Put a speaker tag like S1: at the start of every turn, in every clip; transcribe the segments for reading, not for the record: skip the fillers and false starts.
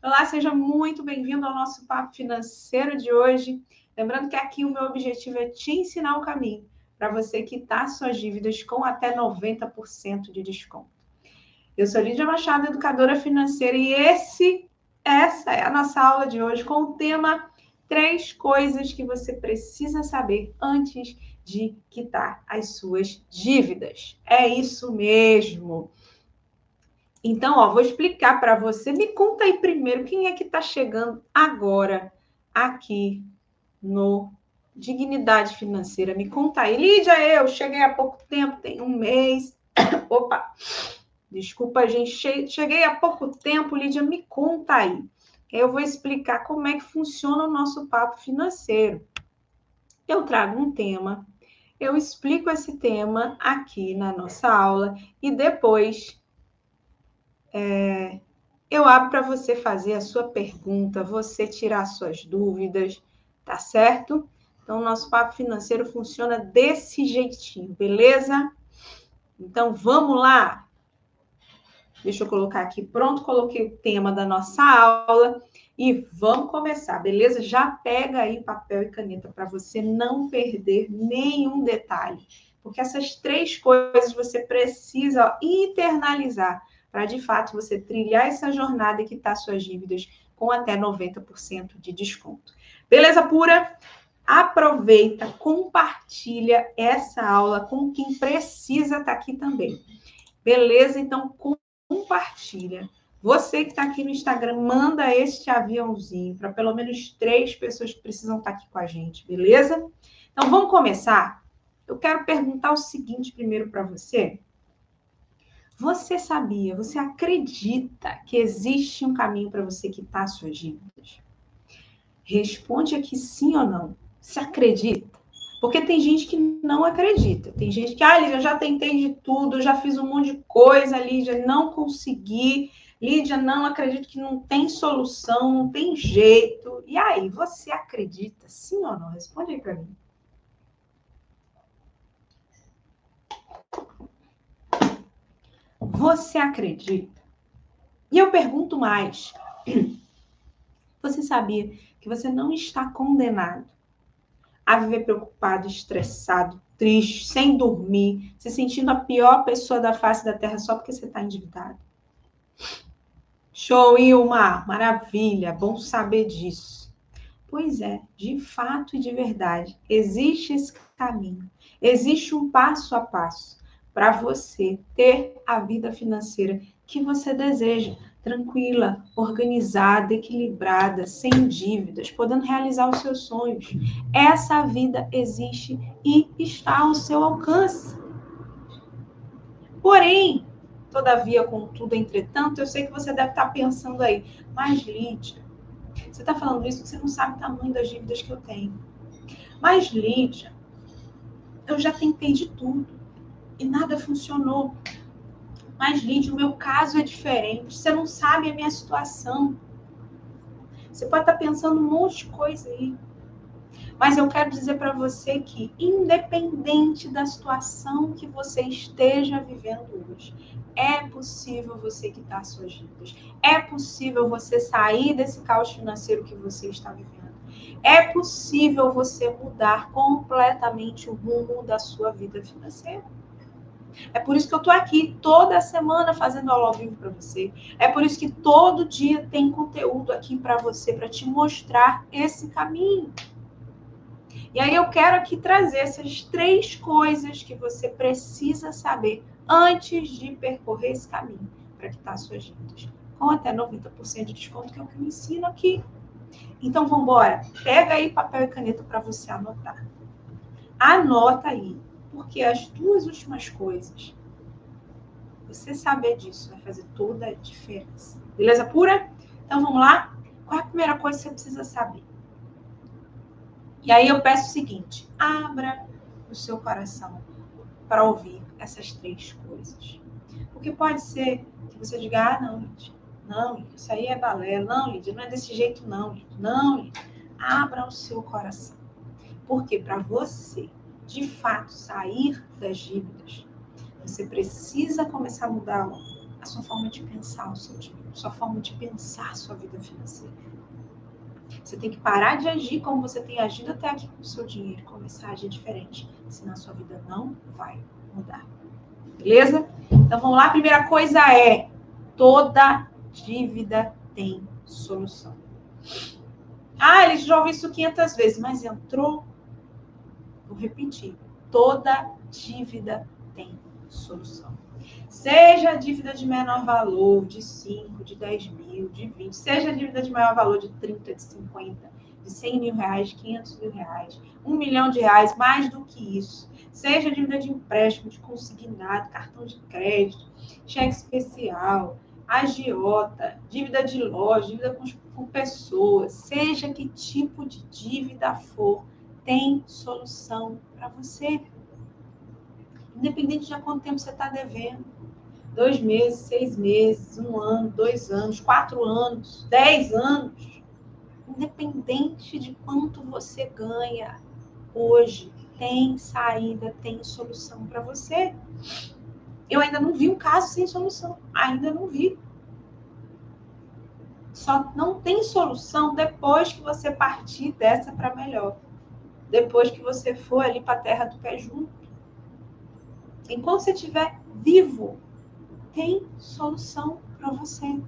S1: Olá, seja muito bem-vindo ao nosso Papo Financeiro de hoje. Lembrando que aqui o meu objetivo é te ensinar o caminho para você quitar suas dívidas com até 90% de desconto. Eu sou Lídia Machado, educadora financeira, e essa é a nossa aula de hoje com o tema 3 coisas que você precisa saber antes de quitar as suas dívidas. É isso mesmo. Então, vou explicar para você. Me conta aí primeiro quem é que está chegando agora aqui no Dignidade Financeira. Me conta aí. Lídia, eu cheguei há pouco tempo, tem um mês. Opa, desculpa, gente. Cheguei há pouco tempo, Lídia, me conta aí. Eu vou explicar como é que funciona o nosso papo financeiro. Eu trago um tema, eu explico esse tema aqui na nossa aula e depois eu abro para você fazer a sua pergunta, você tirar suas dúvidas, tá certo? Então, o nosso papo financeiro funciona desse jeitinho, beleza? Então, vamos lá! Deixa eu colocar aqui, pronto, coloquei o tema da nossa aula e vamos começar, beleza? Já pega aí papel e caneta para você não perder nenhum detalhe, porque essas 3 coisas você precisa internalizar para, de fato, você trilhar essa jornada e quitar suas dívidas com até 90% de desconto. Beleza pura? Aproveita, compartilha essa aula com quem precisa estar aqui também. Beleza? Então, compartilha. Você que está aqui no Instagram, manda este aviãozinho para pelo menos 3 pessoas que precisam estar aqui com a gente, beleza? Então, vamos começar? Eu quero perguntar o seguinte primeiro para você. Você sabia, você acredita que existe um caminho para você quitar suas dívidas? Responde aqui sim ou não. Você acredita? Porque tem gente que não acredita. Tem gente que, Lídia, eu já tentei de tudo, já fiz um monte de coisa, Lídia, não consegui. Lídia, não acredito que não tem solução, não tem jeito. E aí, você acredita sim ou não? Responde aí para mim. Você acredita? E eu pergunto mais. Você sabia que você não está condenado a viver preocupado, estressado, triste, sem dormir, se sentindo a pior pessoa da face da Terra só porque você está endividado? Show, Ilmar! Maravilha! Bom saber disso. Pois é, de fato e de verdade, existe esse caminho. Existe um passo a passo para você ter a vida financeira que você deseja. Tranquila, organizada, equilibrada, sem dívidas, podendo realizar os seus sonhos. Essa vida existe e está ao seu alcance. Porém, todavia, contudo, entretanto, eu sei que você deve estar pensando aí, mas Lídia, você está falando isso porque você não sabe o tamanho das dívidas que eu tenho. Mas Lídia, eu já tentei de tudo e nada funcionou. Mas Lídia, o meu caso é diferente, você não sabe a minha situação. Você pode estar pensando um monte de coisa aí. Mas eu quero dizer para você que, independente da situação que você esteja vivendo hoje, é possível você quitar suas dívidas. É possível você sair desse caos financeiro que você está vivendo. É possível você mudar completamente o rumo da sua vida financeira. É por isso que eu estou aqui toda semana fazendo aula ao vivo para você. É por isso que todo dia tem conteúdo aqui para você, para te mostrar esse caminho. E aí eu quero aqui trazer essas 3 coisas que você precisa saber antes de percorrer esse caminho para quitar suas dívidas. Com até 90% de desconto, que é o que eu ensino aqui. Então, vamos embora. Pega aí papel e caneta para você anotar. Anota aí, porque as 2 últimas coisas, você saber disso vai fazer toda a diferença. Beleza pura? Então, vamos lá? Qual é a primeira coisa que você precisa saber? E aí eu peço o seguinte, abra o seu coração para ouvir essas 3 coisas. Porque pode ser que você diga, não, Lídia, não, Lídia, isso aí é balela, não, Lídia, não é desse jeito não, Lídia, não, Lídia. Abra o seu coração. Porque para você, de fato, sair das dívidas, você precisa começar a mudar a sua forma de pensar, o seu dinheiro. sua forma de pensar sua vida financeira. Você tem que parar de agir como você tem agido até aqui com o seu dinheiro, começar a agir diferente, senão a sua vida não vai mudar. Beleza? Então vamos lá, a primeira coisa é: toda dívida tem solução. Ah, eles já ouviram isso 500 vezes, mas entrou? Vou repetir: toda dívida tem solução. Seja a dívida de menor valor, de 5, de 10 mil, de 20, seja a dívida de maior valor de 30, de 50, de 100 mil reais, 500 mil reais, 1 milhão de reais, mais do que isso. Seja a dívida de empréstimo, de consignado, cartão de crédito, cheque especial, agiota, dívida de loja, dívida com pessoas, seja que tipo de dívida for, tem solução para você. Independente de há quanto tempo você está devendo. 2 meses, 6 meses, 1 ano, 2 anos, 4 anos, 10 anos. Independente de quanto você ganha hoje, tem saída, tem solução para você. Eu ainda não vi um caso sem solução. Ainda não vi. Só não tem solução depois que você partir dessa para melhor. Depois que você for ali para a terra do pé junto. Enquanto você estiver vivo, tem solução para você.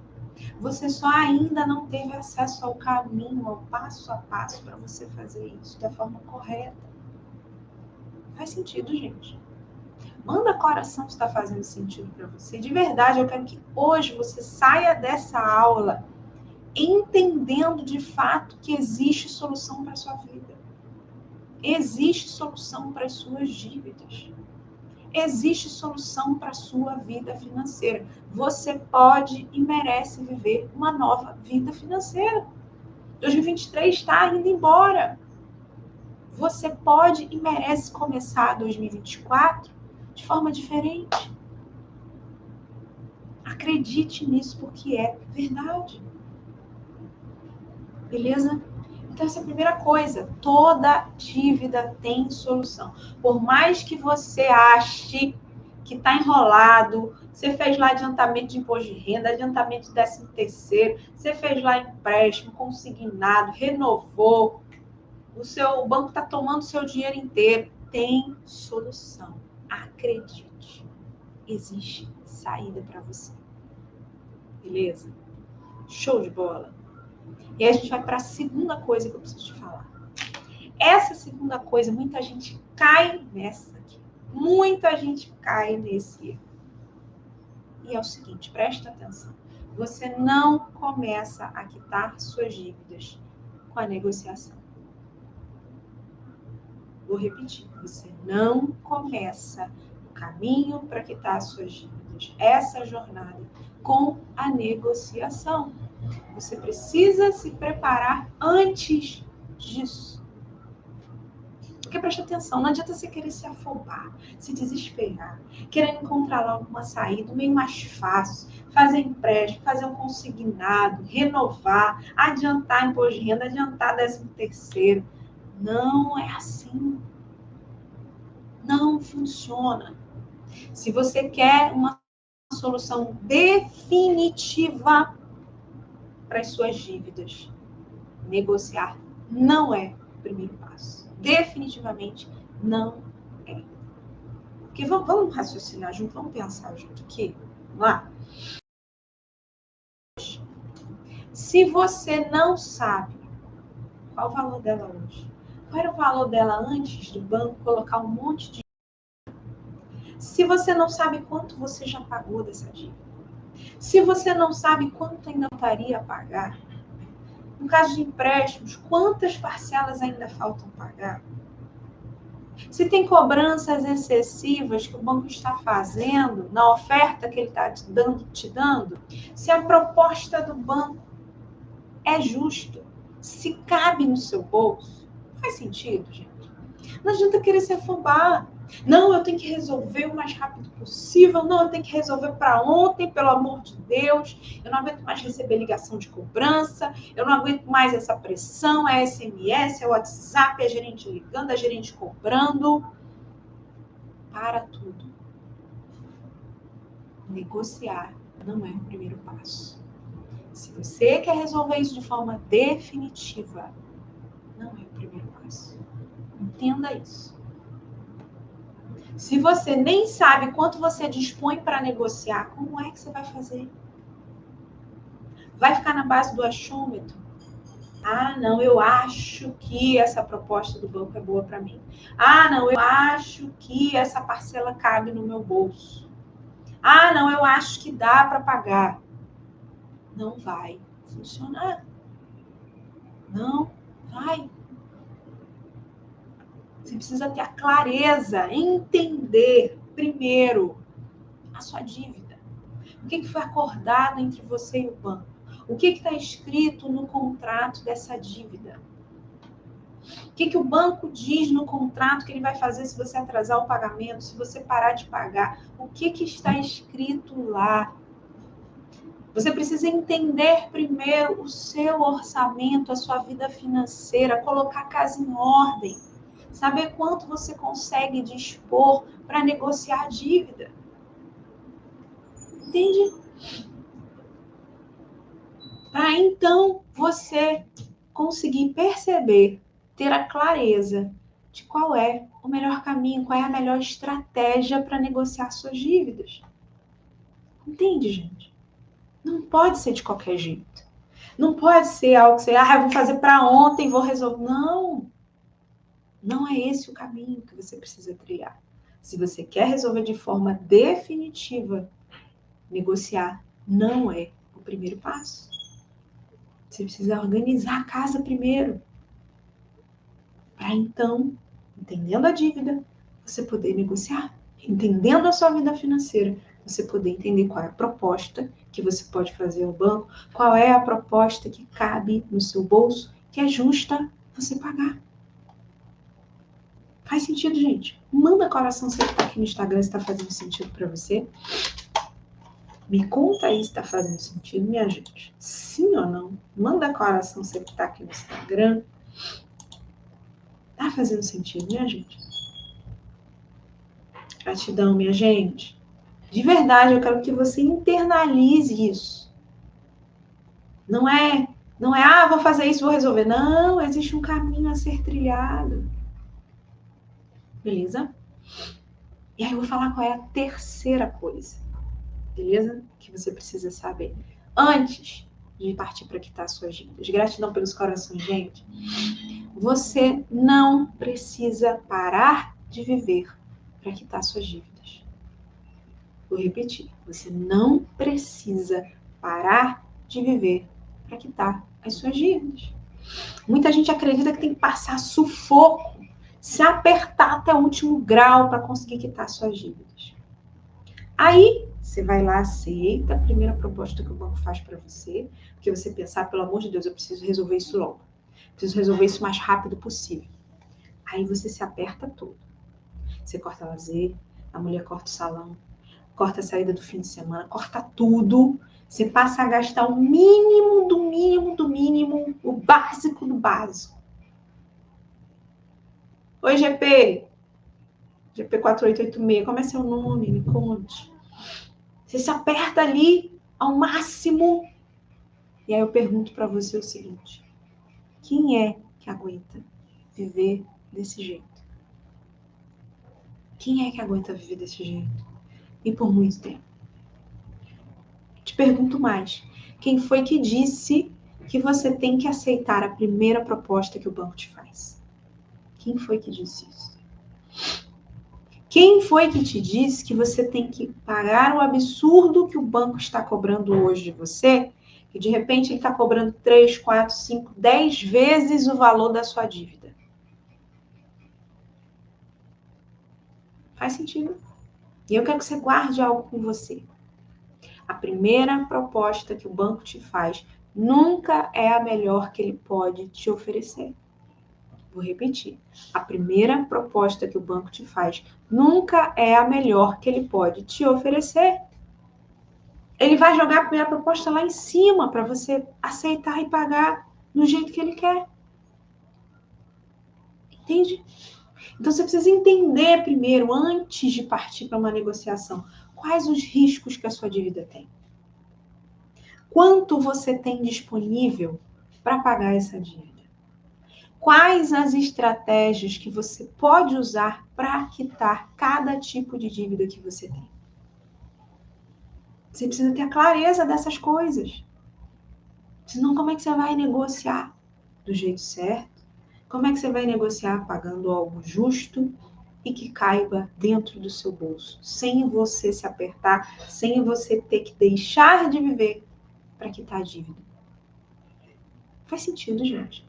S1: Você só ainda não teve acesso ao caminho, ao passo a passo para você fazer isso da forma correta. Faz sentido, gente? Manda coração se está fazendo sentido para você. De verdade, eu quero que hoje você saia dessa aula entendendo de fato que existe solução para a sua vida. Existe solução para as suas dívidas. Existe solução para a sua vida financeira. Você pode e merece viver uma nova vida financeira. 2023 está indo embora. Você pode e merece começar 2024 de forma diferente. Acredite nisso, porque é verdade. Beleza? Então, essa é a primeira coisa. Toda dívida tem solução. Por mais que você ache que está enrolado, você fez lá adiantamento de imposto de renda, adiantamento de 13º, você fez lá empréstimo, consignado, renovou, o banco está tomando seu dinheiro inteiro. Tem solução. Acredite. Existe saída para você. Beleza? Show de bola. E aí a gente vai para a segunda coisa que eu preciso te falar. Essa segunda coisa, muita gente cai nessa aqui. Muita gente cai nesse erro. E é o seguinte, presta atenção. Você não começa a quitar suas dívidas com a negociação. Vou repetir. Você não começa o caminho para quitar suas dívidas, essa jornada, com a negociação. Você precisa se preparar antes disso. Porque presta atenção, não adianta você querer se afobar, se desesperar, querendo encontrar logo uma saída, meio mais fácil, fazer empréstimo, fazer um consignado, renovar, adiantar imposto de renda, adiantar 13º. Não é assim. Não funciona. Se você quer uma solução definitiva para as suas dívidas, negociar não é o primeiro passo. Definitivamente não é. Porque vamos raciocinar junto, vamos pensar junto aqui. Vamos lá? Se você não sabe qual o valor dela hoje, qual era o valor dela antes do banco colocar um monte de... Se você não sabe quanto você já pagou dessa dívida, se você não sabe quanto ainda estaria a pagar, no caso de empréstimos, quantas parcelas ainda faltam pagar? Se tem cobranças excessivas que o banco está fazendo na oferta que ele está te dando, se a proposta do banco é justa, se cabe no seu bolso, faz sentido, gente? Não adianta querer se afobar. Não, eu tenho que resolver o mais rápido possível. Não, eu tenho que resolver para ontem, pelo amor de Deus. Eu não aguento mais receber ligação de cobrança. Eu não aguento mais essa pressão. É SMS, é WhatsApp, é gerente ligando, é gerente cobrando. Para tudo. Negociar não é o primeiro passo. Se você quer resolver isso de forma definitiva, não é o primeiro passo. Entenda isso. Se você nem sabe quanto você dispõe para negociar, como é que você vai fazer? Vai ficar na base do achômetro? Ah, não, eu acho que essa proposta do banco é boa para mim. Ah, não, eu acho que essa parcela cabe no meu bolso. Ah, não, eu acho que dá para pagar. Não vai funcionar. Não vai. Você precisa ter a clareza, entender primeiro a sua dívida. O que foi acordado entre você e o banco? O que está escrito no contrato dessa dívida? O que o banco diz no contrato que ele vai fazer se você atrasar o pagamento, se você parar de pagar? O que está escrito lá? Você precisa entender primeiro o seu orçamento, a sua vida financeira, colocar a casa em ordem, saber quanto você consegue dispor para negociar a dívida. Entende? Para então você conseguir perceber, ter a clareza de qual é o melhor caminho, qual é a melhor estratégia para negociar suas dívidas. Entende, gente? Não pode ser de qualquer jeito. Não pode ser algo que você, eu vou fazer para ontem, vou resolver. Não. Não é esse o caminho que você precisa trilhar. Se você quer resolver de forma definitiva, negociar não é o primeiro passo. Você precisa organizar a casa primeiro. Para então, entendendo a dívida, você poder negociar. Entendendo a sua vida financeira, você poder entender qual é a proposta que você pode fazer ao banco, qual é a proposta que cabe no seu bolso, que é justa você pagar. Faz sentido, gente? Manda coração se está aqui no Instagram, se está fazendo sentido para você. Me conta aí se está fazendo sentido, minha gente. Sim ou não? Manda coração se está aqui no Instagram. Tá fazendo sentido, minha gente? Gratidão, minha gente. De verdade, eu quero que você internalize isso. Não é, vou fazer isso, vou resolver. Não, existe um caminho a ser trilhado. Beleza? E aí eu vou falar qual é a terceira coisa. Beleza? Que você precisa saber. Antes de partir para quitar suas dívidas. Gratidão pelos corações, gente. Você não precisa parar de viver para quitar suas dívidas. Vou repetir. Você não precisa parar de viver para quitar as suas dívidas. Muita gente acredita que tem que passar sufoco, se apertar até o último grau para conseguir quitar suas dívidas. Aí, você vai lá, aceita a primeira proposta que o banco faz para você, porque você pensar, pelo amor de Deus, eu preciso resolver isso logo. Preciso resolver isso o mais rápido possível. Aí você se aperta todo. Você corta lazer, a mulher corta o salão, corta a saída do fim de semana, corta tudo. Você passa a gastar o mínimo do mínimo do mínimo, o básico do básico. Oi, GP. GP 4886, como é seu nome? Me conte. Você se aperta ali ao máximo. E aí eu pergunto para você o seguinte: quem é que aguenta viver desse jeito? Quem é que aguenta viver desse jeito? E por muito tempo? Te pergunto mais: quem foi que disse que você tem que aceitar a primeira proposta que o banco te faz? Quem foi que disse isso? Quem foi que te disse que você tem que pagar o absurdo que o banco está cobrando hoje de você? Que de repente ele está cobrando 3, 4, 5, 10 vezes o valor da sua dívida. Faz sentido? E eu quero que você guarde algo com você. A primeira proposta que o banco te faz nunca é a melhor que ele pode te oferecer. Vou repetir. A primeira proposta que o banco te faz nunca é a melhor que ele pode te oferecer. Ele vai jogar a primeira proposta lá em cima para você aceitar e pagar do jeito que ele quer. Entende? Então você precisa entender primeiro, antes de partir para uma negociação, quais os riscos que a sua dívida tem. Quanto você tem disponível para pagar essa dívida? Quais as estratégias que você pode usar para quitar cada tipo de dívida que você tem? Você precisa ter a clareza dessas coisas. Senão, como é que você vai negociar do jeito certo? Como é que você vai negociar pagando algo justo e que caiba dentro do seu bolso, sem você se apertar, sem você ter que deixar de viver para quitar a dívida? Faz sentido, gente.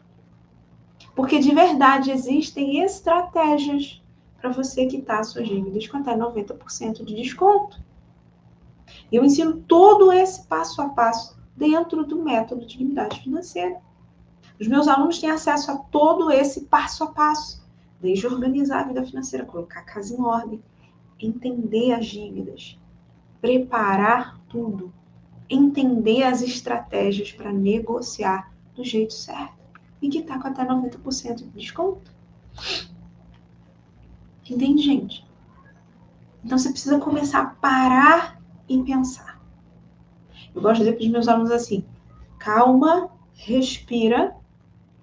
S1: Porque de verdade existem estratégias para você quitar suas dívidas com até 90% de desconto. Eu ensino todo esse passo a passo dentro do método de dignidade financeira. Os meus alunos têm acesso a todo esse passo a passo, desde organizar a vida financeira, colocar a casa em ordem, entender as dívidas, preparar tudo, entender as estratégias para negociar do jeito certo e quitar com até 90% de desconto. Entende, gente? Então você precisa começar a parar e pensar. Eu gosto de dizer para os meus alunos assim: calma, respira,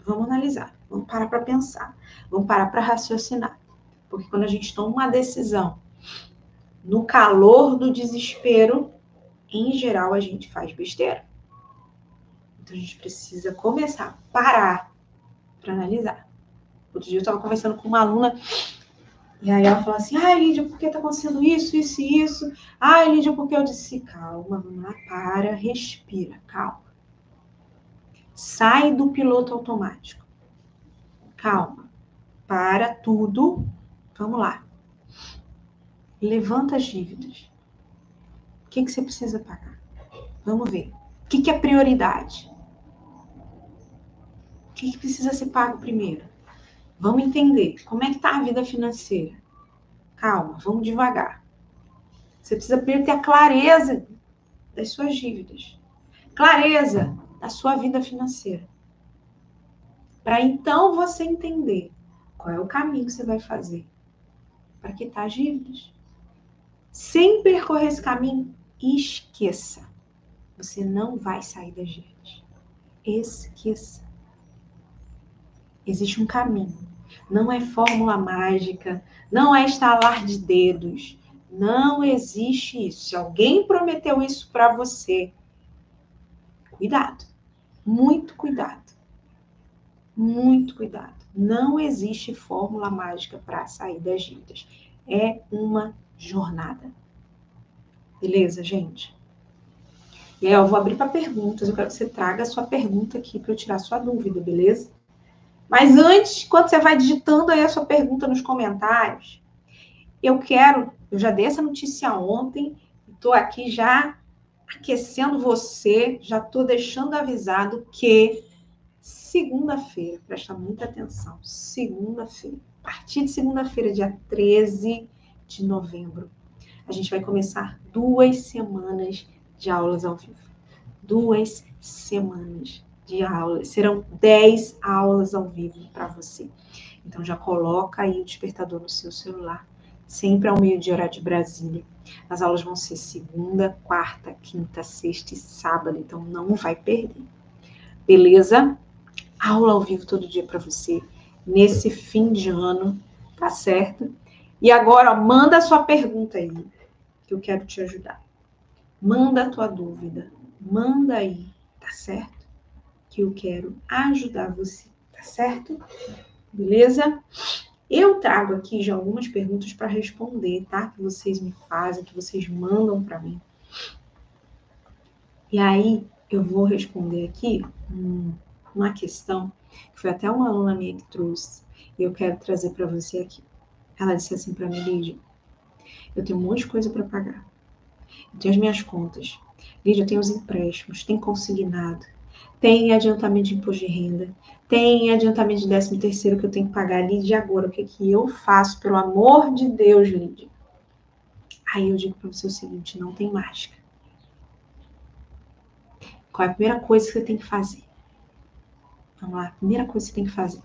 S1: vamos analisar, vamos parar para pensar, vamos parar para raciocinar. Porque quando a gente toma uma decisão no calor do desespero, em geral a gente faz besteira. Então a gente precisa começar a parar para analisar. Outro dia eu estava conversando com uma aluna e aí ela falou assim: Lídia, por que está acontecendo isso, isso e isso? Lídia, por que? Eu disse: calma, vamos lá, para, respira, calma. Sai do piloto automático. Calma, para tudo, vamos lá. Levanta as dívidas. O que você precisa pagar? Vamos ver. O que é prioridade? O que precisa ser pago primeiro? Vamos entender como é que está a vida financeira. Calma, vamos devagar. Você precisa primeiro ter a clareza das suas dívidas. Clareza da sua vida financeira. Para então você entender qual é o caminho que você vai fazer para quitar as dívidas. Sem percorrer esse caminho, esqueça. Você não vai sair das dívidas. Esqueça. Existe um caminho. Não é fórmula mágica, não é estalar de dedos. Não existe isso. Se alguém prometeu isso para você, cuidado. Muito cuidado. Muito cuidado. Não existe fórmula mágica para sair das dívidas. É uma jornada. Beleza, gente? E aí eu vou abrir para perguntas. Eu quero que você traga a sua pergunta aqui para eu tirar a sua dúvida, beleza? Mas antes, quando você vai digitando aí a sua pergunta nos comentários, eu já dei essa notícia ontem, estou aqui já aquecendo você, já estou deixando avisado que segunda-feira, presta muita atenção, segunda-feira, a partir de segunda-feira, dia 13 de novembro, a gente vai começar 2 semanas de aulas ao vivo. 2 semanas de aulas. Serão 10 aulas ao vivo para você. Então já coloca aí o despertador no seu celular, sempre ao meio-dia, horário de Brasília. As aulas vão ser segunda, quarta, quinta, sexta e sábado, então não vai perder. Beleza? Aula ao vivo todo dia para você, nesse fim de ano, tá certo? E agora, manda a sua pergunta aí, que eu quero te ajudar. Manda a tua dúvida, manda aí, tá certo? Que eu quero ajudar você, tá certo? Beleza? Eu trago aqui já algumas perguntas para responder, tá? Que vocês me fazem, que vocês mandam para mim. E aí, eu vou responder aqui uma questão que foi até uma aluna minha que trouxe, e eu quero trazer para você aqui. Ela disse assim para mim: Lídia, eu tenho um monte de coisa para pagar. Eu tenho as minhas contas. Lídia, eu tenho os empréstimos, tem consignado, tem adiantamento de imposto de renda, tem adiantamento de 13º que eu tenho que pagar. Lídia, agora o que eu faço? Pelo amor de Deus, Lídia. Aí eu digo para você o seguinte: não tem mágica. Qual é a primeira coisa que você tem que fazer? Vamos lá, a primeira coisa que você tem que fazer.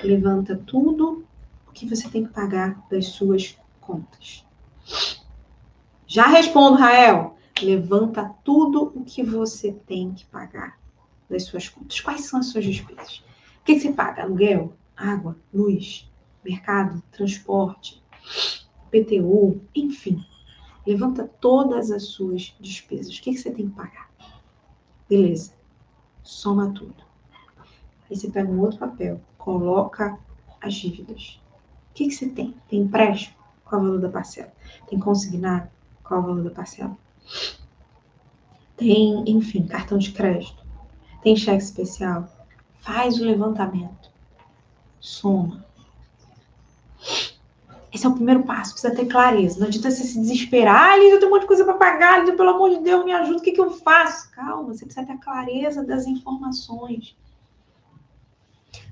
S1: Levanta tudo o que você tem que pagar das suas contas. Já respondo, Rael. Levanta tudo o que você tem que pagar das suas contas. Quais são as suas despesas? O que você paga? Aluguel, água, luz, mercado, transporte, PTU, enfim. Levanta todas as suas despesas. O que você tem que pagar? Beleza. Soma tudo. Aí você pega um outro papel, coloca as dívidas. O que você tem? Tem empréstimo? Qual é o valor da parcela? Tem consignado? Qual é o valor da parcela? Tem, enfim, cartão de crédito? Tem cheque especial? Faz o levantamento. Soma. Esse é o primeiro passo, precisa ter clareza. Não adianta você se desesperar. Lídia, eu tenho um monte de coisa para pagar. Lídia, pelo amor de Deus, me ajuda. O que eu faço? Calma, você precisa ter a clareza das informações.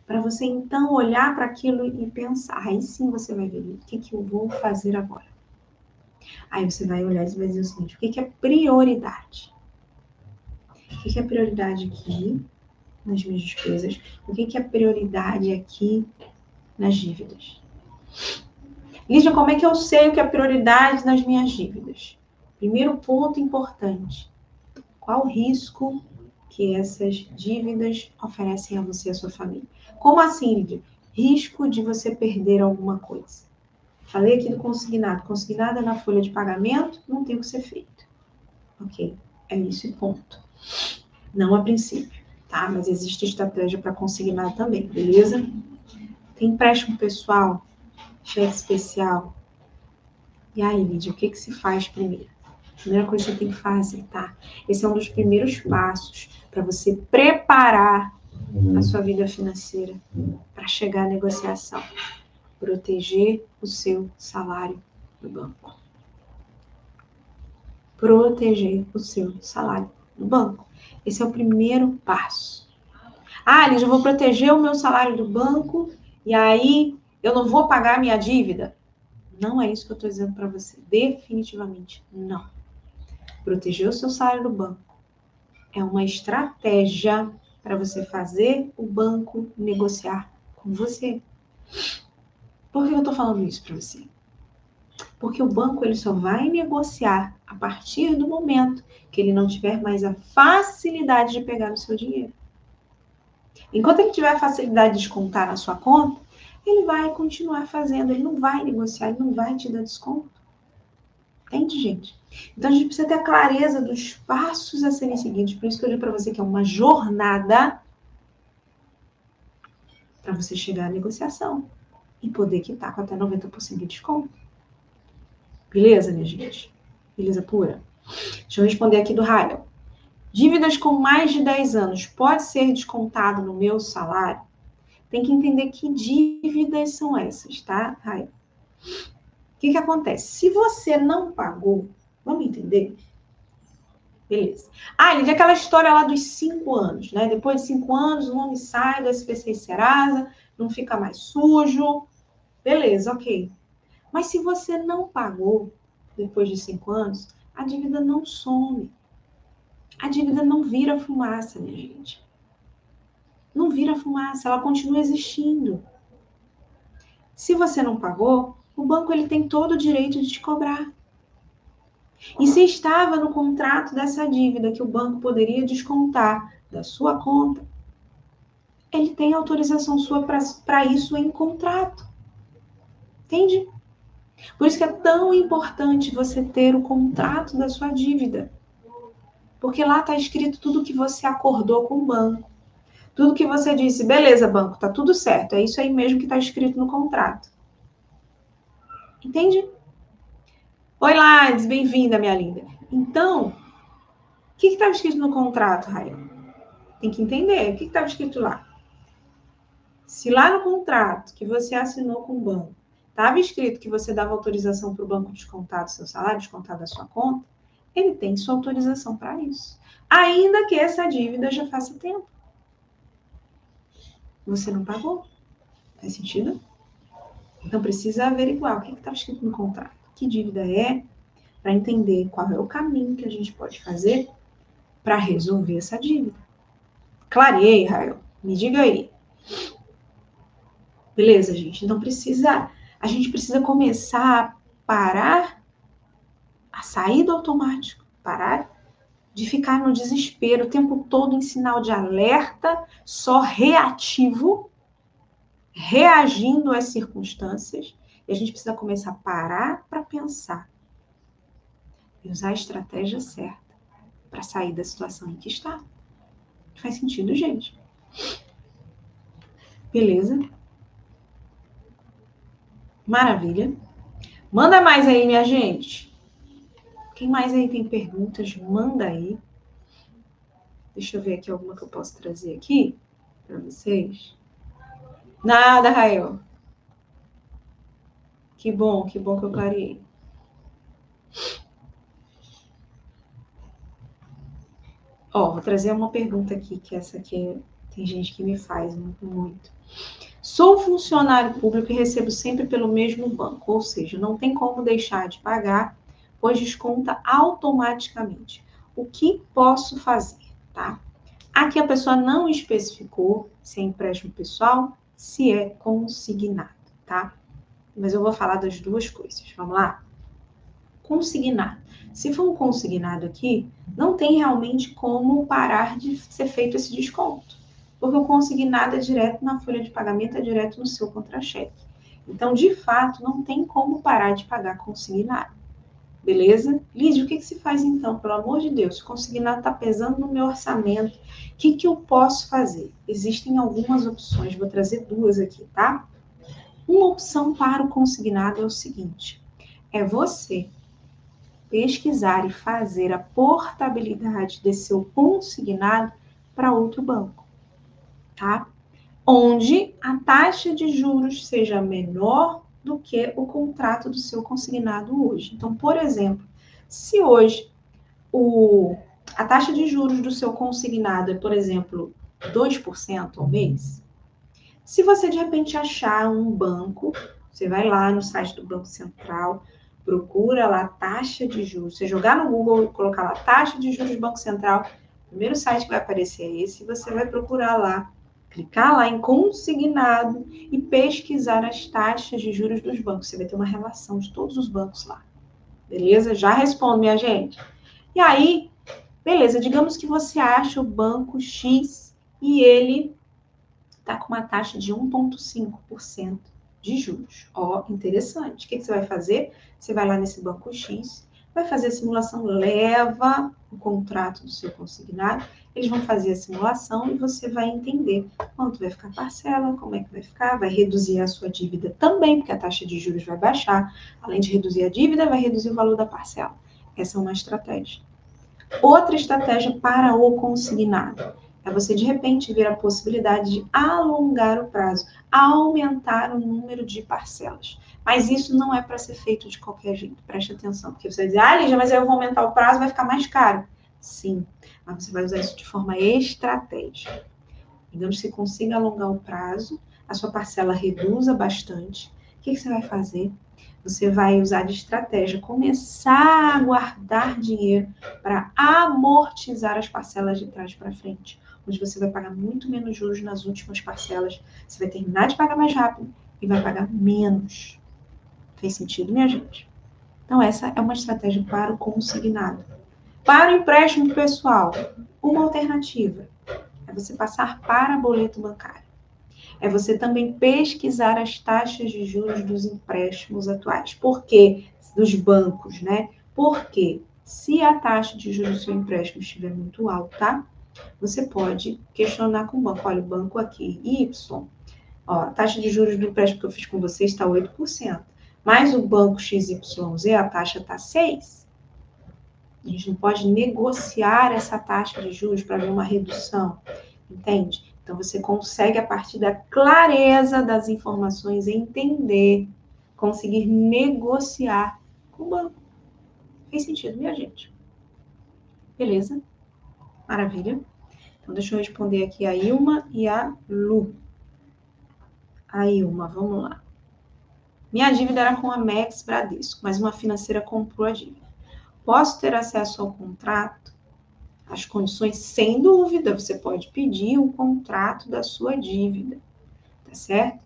S1: Para você, então, olhar para aquilo e pensar. Aí sim você vai ver o que eu vou fazer agora. Aí você vai olhar e vai dizer o seguinte, o que é prioridade? O que é prioridade aqui nas minhas despesas? O que é prioridade aqui nas dívidas? Lígia, como é que eu sei o que é prioridade nas minhas dívidas? Primeiro ponto importante. Qual o risco que essas dívidas oferecem a você e a sua família? Como assim, Lídia? Risco de você perder alguma coisa. Falei aqui do consignado. Consignado é na folha de pagamento, não tem o que ser feito. Ok, é isso e ponto. Não a princípio, tá? Mas existe estratégia para consignado também, beleza? Tem empréstimo pessoal, cheque especial. E aí, Lídia, o que se faz primeiro? A primeira coisa que você tem que fazer, tá? Esse é um dos primeiros passos para você preparar a sua vida financeira para chegar à negociação. Proteger o seu salário no banco. Proteger o seu salário no banco. Esse é o primeiro passo. Ah, Lídia, eu vou proteger o meu salário do banco e aí eu não vou pagar minha dívida? Não é isso que eu estou dizendo para você. Definitivamente não. Proteger o seu salário do banco é uma estratégia para você fazer o banco negociar com você. Por que eu estou falando isso para você? Porque o banco ele só vai negociar a partir do momento que ele não tiver mais a facilidade de pegar o seu dinheiro. Enquanto ele tiver a facilidade de descontar na sua conta, ele vai continuar fazendo, ele não vai negociar, ele não vai te dar desconto. Entende, gente? Então, a gente precisa ter a clareza dos passos a serem seguidos. Por isso que eu digo para você que é uma jornada para você chegar à negociação e poder quitar com até 90% de desconto. Beleza, minha gente? Beleza pura? Deixa eu responder aqui do Rael. Dívidas com mais de 10 anos pode ser descontado no meu salário? Tem que entender que dívidas são essas, tá, Rael? O que acontece? Se você não pagou, vamos entender? Beleza. Ah, Lídia, aquela história lá dos 5 anos, né? Depois de 5 anos, o homem sai do SPC e Serasa, não fica mais sujo. Beleza, ok. Mas se você não pagou depois de 5 anos, a dívida não some. A dívida não vira fumaça, minha gente. Não vira fumaça, ela continua existindo. Se você não pagou, o banco ele tem todo o direito de te cobrar. E se estava no contrato dessa dívida que o banco poderia descontar da sua conta, ele tem autorização sua para isso em contrato. Entende? Por isso que é tão importante você ter o contrato da sua dívida. Porque lá está escrito tudo que você acordou com o banco. Tudo que você disse, beleza, banco, tá tudo certo. É isso aí mesmo que está escrito no contrato. Entende? Oi, Lades, bem-vinda, minha linda. Então, o que estava escrito no contrato, Raia? Tem que entender. O que estava escrito lá? Se lá no contrato que você assinou com o banco, estava escrito que você dava autorização para o banco descontar do seu salário, descontar da sua conta, ele tem sua autorização para isso. Ainda que essa dívida já faça tempo. Você não pagou. Faz sentido? Então, precisa averiguar o que estava escrito no contrato. Que dívida é, para entender qual é o caminho que a gente pode fazer para resolver essa dívida. Clareei, Rael? Me diga aí. Beleza, gente? Então, a gente precisa começar a parar, a sair do automático parar de ficar no desespero o tempo todo em sinal de alerta, só reativo, reagindo às circunstâncias. E a gente precisa começar a parar para pensar e usar a estratégia certa para sair da situação em que está. Faz sentido, gente? Beleza? Maravilha. Manda mais aí, minha gente. Quem mais aí tem perguntas, manda aí. Deixa eu ver aqui alguma que eu posso trazer aqui para vocês. Nada, Rael. Que bom que eu clareei. Ó, vou trazer uma pergunta aqui, que essa aqui tem gente que me faz muito. Sou funcionário público e recebo sempre pelo mesmo banco, ou seja, não tem como deixar de pagar, pois desconta automaticamente. O que posso fazer, tá? Aqui a pessoa não especificou se é empréstimo pessoal, se é consignado, tá? Mas eu vou falar das duas coisas. Vamos lá? Consignado. Se for um consignado aqui, não tem realmente como parar de ser feito esse desconto. Porque o consignado é direto na folha de pagamento, é direto no seu contra-cheque. Então, de fato, não tem como parar de pagar consignado. Beleza? Lídia, o que se faz então? Pelo amor de Deus, o consignado está pesando no meu orçamento. O que eu posso fazer? Existem algumas opções, vou trazer duas aqui, tá? Uma opção para o consignado é o seguinte: é você pesquisar e fazer a portabilidade desse seu consignado para outro banco, tá? Onde a taxa de juros seja menor do que o contrato do seu consignado hoje. Então, por exemplo, se hoje a taxa de juros do seu consignado é, por exemplo, 2% ao mês, se você de repente achar um banco, você vai lá no site do Banco Central, procura lá taxa de juros, você jogar no Google e colocar lá taxa de juros do Banco Central, o primeiro site que vai aparecer é esse, você vai procurar lá, clicar lá em consignado e pesquisar as taxas de juros dos bancos. Você vai ter uma relação de todos os bancos lá. Beleza? Já respondo, minha gente. E aí, beleza, digamos que você acha o banco X e ele está com uma taxa de 1,5% de juros. Ó, interessante. O que você vai fazer? Você vai lá nesse banco X, vai fazer a simulação, leva o contrato do seu consignado, eles vão fazer a simulação e você vai entender quanto vai ficar a parcela, como é que vai ficar, vai reduzir a sua dívida também, porque a taxa de juros vai baixar. Além de reduzir a dívida, vai reduzir o valor da parcela. Essa é uma estratégia. Outra estratégia para o consignado é você, de repente, ver a possibilidade de alongar o prazo, aumentar o número de parcelas. Mas isso não é para ser feito de qualquer jeito, preste atenção, porque você vai dizer, Lígia, mas eu vou aumentar o prazo, vai ficar mais caro. Sim, mas você vai usar isso de forma estratégica. Digamos que você consiga alongar o prazo, a sua parcela reduza bastante. O que você vai fazer? Você vai usar de estratégia, começar a guardar dinheiro para amortizar as parcelas de trás para frente, onde você vai pagar muito menos juros nas últimas parcelas. Você vai terminar de pagar mais rápido e vai pagar menos. Fez sentido, minha gente? Então, essa é uma estratégia para o consignado. Para o empréstimo pessoal, uma alternativa é você passar para boleto bancário. É você também pesquisar as taxas de juros dos empréstimos atuais. Por quê? Dos bancos, né? Porque se a taxa de juros do seu empréstimo estiver muito alta, você pode questionar com o banco. Olha, o banco aqui, Y, ó, a taxa de juros do empréstimo que eu fiz com você está 8%. Mas o banco XYZ, a taxa está 6%. A gente não pode negociar essa taxa de juros para ver uma redução, entende? Então, você consegue, a partir da clareza das informações, entender, conseguir negociar com o banco. Fez sentido, minha gente? Beleza? Maravilha. Então, deixa eu responder aqui a Ilma e a Lu. A Ilma, vamos lá. Minha dívida era com a Amex Bradesco, mas uma financeira comprou a dívida. Posso ter acesso ao contrato? As condições, sem dúvida, você pode pedir o contrato da sua dívida, tá certo?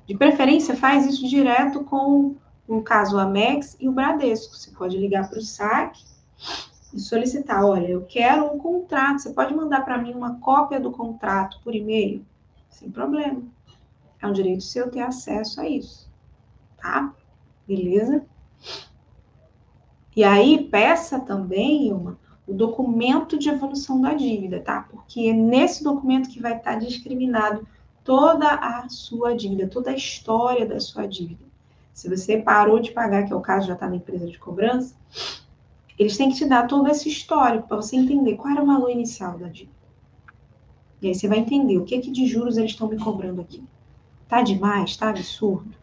S1: De preferência, faz isso direto com, no caso, o Amex e o Bradesco. Você pode ligar para o saque e solicitar, olha, eu quero um contrato, você pode mandar para mim uma cópia do contrato por e-mail? Sem problema. É um direito seu ter acesso a isso, tá? Beleza? E aí, peça também o documento de evolução da dívida, tá? Porque é nesse documento que vai estar discriminado toda a sua dívida, toda a história da sua dívida. Se você parou de pagar, que é o caso, já está na empresa de cobrança, eles têm que te dar todo esse histórico para você entender qual era o valor inicial da dívida. E aí você vai entender o que de juros eles estão me cobrando aqui. Tá demais? Tá absurdo?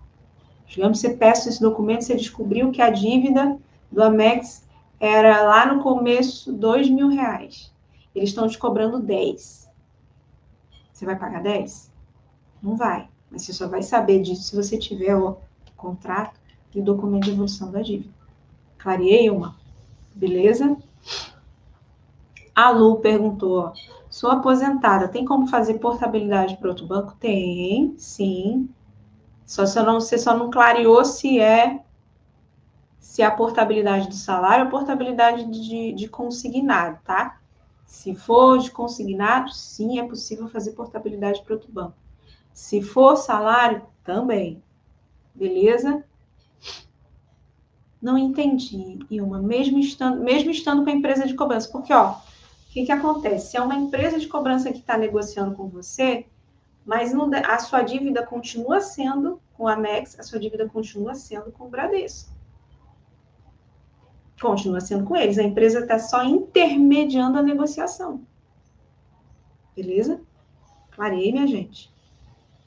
S1: Digamos que você peça esse documento, você descobriu que a dívida do Amex era lá no começo R$2.000. Eles estão te cobrando 10. Você vai pagar 10? Não vai. Mas você só vai saber disso se você tiver o contrato e o documento de evolução da dívida. Clareei uma? Beleza? A Lu perguntou, sou aposentada, tem como fazer portabilidade para outro banco? Tem, sim. Você só não clareou se é a portabilidade do salário ou a portabilidade de consignado, tá? Se for de consignado, sim, é possível fazer portabilidade para outro banco. Se for salário, também. Beleza? Não entendi, Ilma, mesmo estando com a empresa de cobrança. Porque, ó, o que acontece? Se é uma empresa de cobrança que está negociando com você, mas não, a sua dívida continua sendo com a Amex, a sua dívida continua sendo com o Bradesco. Continua sendo com eles. A empresa está só intermediando a negociação. Beleza? Clarei, minha gente?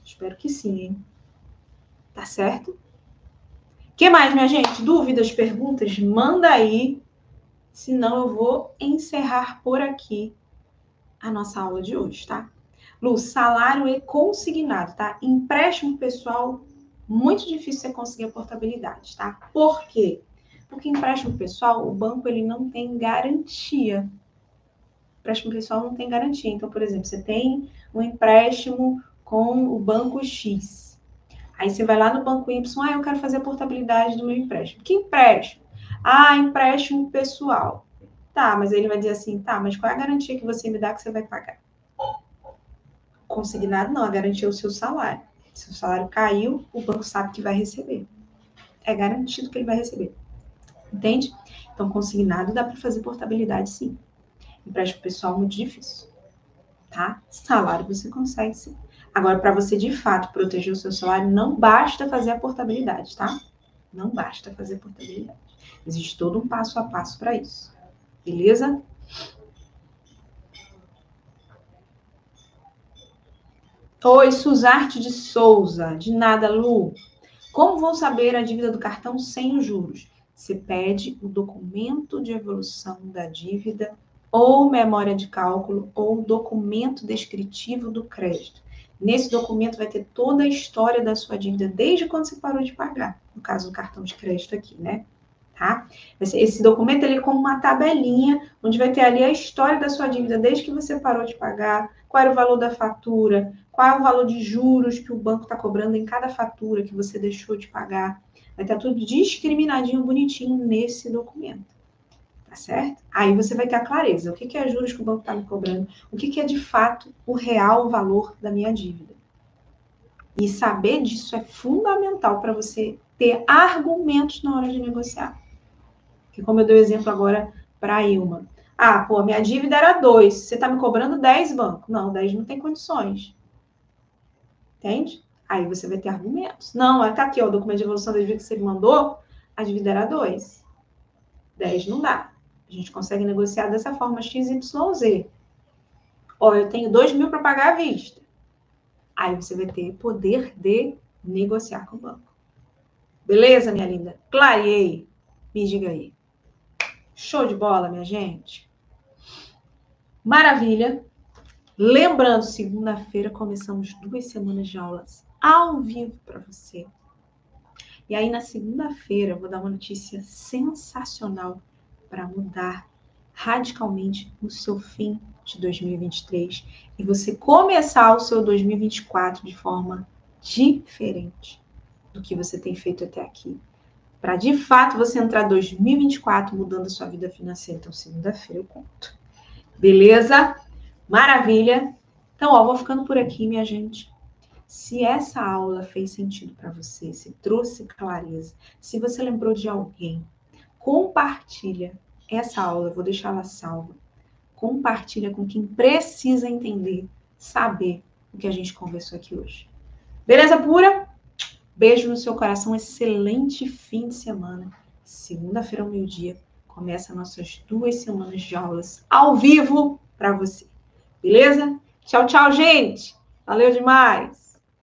S1: Espero que sim, hein? Tá certo? O que mais, minha gente? Dúvidas, perguntas? Manda aí. Senão eu vou encerrar por aqui a nossa aula de hoje, tá? Lu, salário é consignado, tá? Empréstimo pessoal, muito difícil você conseguir a portabilidade, tá? Por quê? Porque empréstimo pessoal, o banco ele não tem garantia. Empréstimo pessoal não tem garantia. Então, por exemplo, você tem um empréstimo com o banco X. Aí você vai lá no banco Y, eu quero fazer a portabilidade do meu empréstimo. Que empréstimo? Empréstimo pessoal. Tá, mas ele vai dizer assim, tá, mas qual é a garantia que você me dá que você vai pagar? Consignado não, a garantia é o seu salário. Se o salário caiu, o banco sabe que vai receber. É garantido que ele vai receber. Entende? Então, consignado dá para fazer portabilidade, sim. Empréstimo pessoal, muito difícil. Tá? Salário você consegue, sim. Agora, para você, de fato, proteger o seu salário, não basta fazer a portabilidade, tá? Não basta fazer a portabilidade. Existe todo um passo a passo para isso. Beleza? Oi, Suzarte de Souza. De nada, Lu. Como vou saber a dívida do cartão sem os juros? Você pede o documento de evolução da dívida, ou memória de cálculo, ou documento descritivo do crédito. Nesse documento vai ter toda a história da sua dívida, desde quando você parou de pagar. No caso do cartão de crédito aqui, né? Tá? Esse documento ele é como uma tabelinha, onde vai ter ali a história da sua dívida, desde que você parou de pagar, qual era o valor da fatura, qual é o valor de juros que o banco está cobrando em cada fatura que você deixou de pagar. Vai estar tudo discriminadinho, bonitinho nesse documento. Tá certo? Aí você vai ter a clareza. O que é juros que o banco está me cobrando? O que é de fato o real valor da minha dívida? E saber disso é fundamental para você ter argumentos na hora de negociar. Que como eu dei o exemplo agora para a Ilma. Minha dívida era 2, você está me cobrando 10, banco. Não, 10 não tem condições. Entende? Aí você vai ter argumentos. Não, tá aqui, ó, o documento de evolução da dívida que você me mandou, a dívida era 2. 10 não dá. A gente consegue negociar dessa forma XYZ. Eu tenho 2.000 para pagar à vista. Aí você vai ter poder de negociar com o banco. Beleza, minha linda? Clareei. Me diga aí. Show de bola, minha gente? Maravilha. Lembrando, segunda-feira começamos 2 semanas de aulas ao vivo para você. E aí, na segunda-feira, eu vou dar uma notícia sensacional para mudar radicalmente o seu fim de 2023 e você começar o seu 2024 de forma diferente do que você tem feito até aqui. para de fato você entrar 2024 mudando a sua vida financeira. Então, segunda-feira eu conto. Beleza? Maravilha. Então, ó, vou ficando por aqui, minha gente. Se essa aula fez sentido para você, se trouxe clareza, se você lembrou de alguém, compartilha essa aula, eu vou deixar ela salva. Compartilha com quem precisa entender, saber o que a gente conversou aqui hoje. Beleza pura? Beijo no seu coração, excelente fim de semana. Segunda-feira ao meio-dia, começa nossas 2 semanas de aulas ao vivo para você. Beleza? Tchau, tchau, gente! Valeu demais!